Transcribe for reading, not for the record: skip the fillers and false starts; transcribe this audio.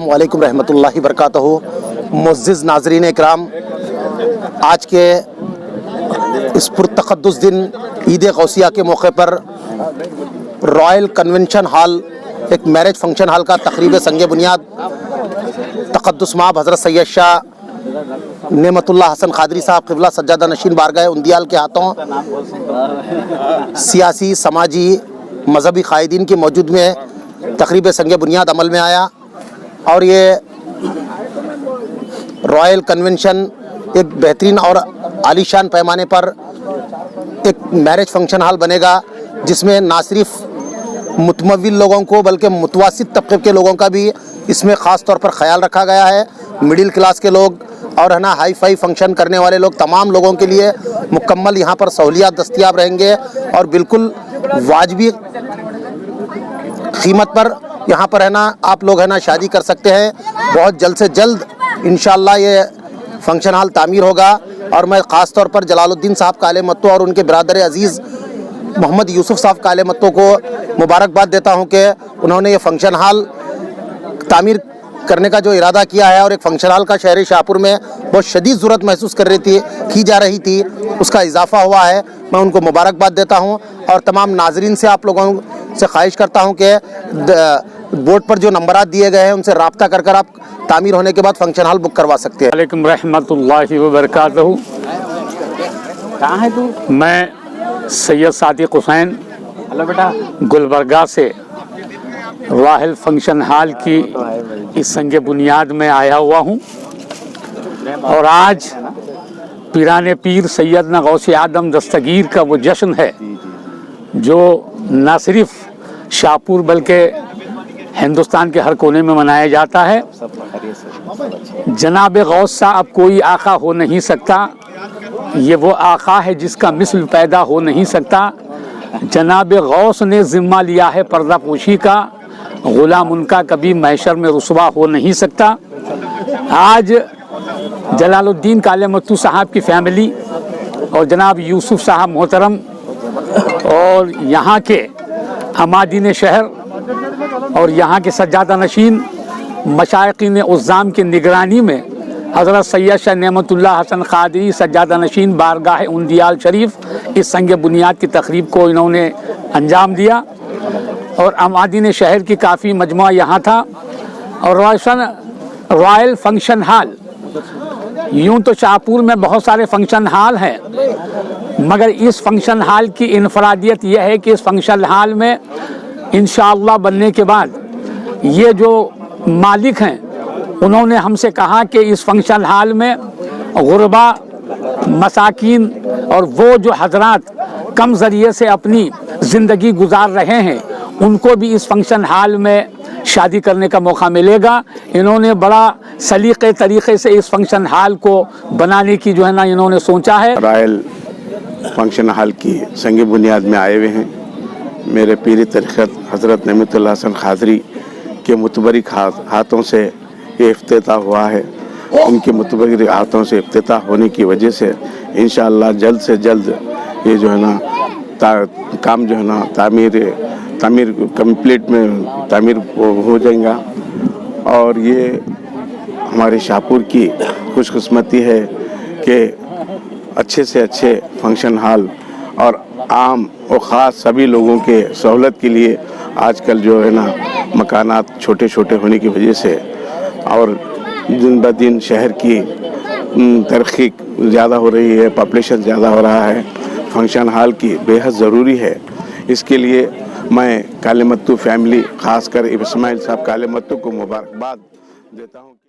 अस्सलामुअलैकुम रहमतुल्लाहि बरकातहू। मुअज़्ज़िज़ नाज़रीन इकराम, आज के इस पुरतक़द्दुस दिन ईद गौसिया के मौके पर रॉयल कन्वेंशन हॉल, एक मैरिज फंक्शन हॉल का तक़रीब संग बुनियाद तक़द्दुस माब हज़रत सैयद शाह नेमतुल्लाह हसन क़ादरी साहब क़िबला सज्जादा नशीन बारगाह उंदियाल के हाथों सियासी, समाजी, मजहबी क़ायदीन की मौजूद में तक़रीब संग बुनियाद अमल में आया। और ये रॉयल कन्वेंशन एक बेहतरीन और आलीशान पैमाने पर एक मैरिज फंक्शन हॉल बनेगा, जिसमें ना सिर्फ मुतमव्विल लोगों को बल्कि मुतवस्सित तबके के लोगों का भी इसमें ख़ास तौर पर ख्याल रखा गया है। मिडिल क्लास के लोग और है ना हाई फाई फंक्शन करने वाले लोग, तमाम लोगों के लिए मुकम्मल यहाँ पर सहूलियात दस्तयाब रहेंगे और बिल्कुल वाजबी कीमत पर यहाँ पर है ना आप लोग है ना शादी कर सकते हैं। बहुत जल्द से जल्द इंशाअल्लाह ये फंक्शन हॉल तामीर होगा। और मैं ख़ास तौर पर जलालुद्दीन साहब काले मत्तो और उनके बिरादर अजीज़ मोहम्मद यूसुफ साहब काले मत्तो को मुबारकबाद देता हूँ कि उन्होंने ये फंक्शन हॉल तामीर करने का जो इरादा किया है और एक फंक्शन हॉल का शहर शाहपुर में बहुत शदीद ज़रूरत महसूस की जा रही थी, उसका इजाफ़ा हुआ है। मैं उनको मुबारकबाद देता हूँ और तमाम नाजरीन से आप लोगों से ख्वाहिश करता हूँ कि बोर्ड पर जो नंबरात दिए गए हैं उनसे रब्ता कर आप तामीर होने के बाद फंक्शन हॉल बुक करवा सकते हैं। वालेकुम रहमतुल्लाहि व बरकातहू। कहाँ है तू? मैं सैयद सादिक हुसैन गुलबर्गा से रॉयल फंक्शन हॉल की इस संग बुनियाद में आया हुआ हूँ और आज पीराने पीर सैयदना गौसे आदम दस्तगीर का वो जश्न है जो न सिर्फ शाहपुर बल्कि हिंदुस्तान के हर कोने में मनाया जाता है। जनाब गौस साहब कोई आका हो नहीं सकता, ये वो आका है जिसका मिसल पैदा हो नहीं सकता। जनाब गौस ने ज़िम्मा लिया है पर्दा पोशी का, ग़ुलाम उनका कभी महशर में रुसवा हो नहीं सकता। आज जलालुद्दीन काले मत्तू साहब की फैमिली और जनाब यूसुफ साहब मोहतरम और यहाँ के अमादीन शहर और यहाँ के सज्जादा नशीन मशाइक़ीन उज़्ज़ाम की निगरानी में हज़रत सैयद शाह नेमतुल्लाह हसन क़ादरी सज्जादा नशीन बारगाह उंदियाल शरीफ इस संग बुनियाद की तक़रीब को इन्होंने अंजाम दिया और अमादीन शहर की काफ़ी मजमुआ यहाँ था। और रॉयल फंक्शन हॉल, यूँ तो शाहपुर में बहुत सारे फंक्शन हॉल हैं, मगर इस फंक्शन हॉल की इनफरादियत यह है कि इस फंक्शन हॉल में इंशाअल्लाह बनने के बाद ये जो मालिक हैं उन्होंने हमसे कहा कि इस फंक्शन हॉल में गुरबा, मसाकीन और वो जो हजरात कम ज़रिए से अपनी ज़िंदगी गुजार रहे हैं उनको भी इस फंक्शन हॉल में शादी करने का मौका मिलेगा। इन्होंने बड़ा सलीक़े तरीक़े से इस फंक्शन हॉल को बनाने की जो है ना इन्होंने सोचा है। रॉयल फंक्शन हॉल की संग बुनियाद में आए हुए हैं। मेरे पीर तरीक़त हज़रत नेमतुल्लाह हसन क़ादरी के मुतबरिक हाथों से ये इफ्तिताह हुआ है। उनके मुतबरिक हाथों से इफ्तिताह होने की वजह से इंशाअल्लाह जल्द से जल्द ये जो है ना काम जो है ना तामीर कंप्लीट में तामीर हो जाएगा। और ये हमारे शाहपुर की खुशकिस्मती है कि अच्छे से अच्छे फंक्शन हॉल और आम और ख़ास सभी लोगों के सहूलत के लिए आजकल जो है ना मकानात छोटे छोटे होने की वजह से और दिन ब दिन शहर की तरक्की ज़्यादा हो रही है, पॉपुलेशन ज़्यादा हो रहा है, फंक्शन हॉल की बेहद ज़रूरी है। इसके लिए मैं काले मत्तू फैमिली ख़ासकर इस्माइल साहब काले मत्तू को मुबारकबाद देता हूँ।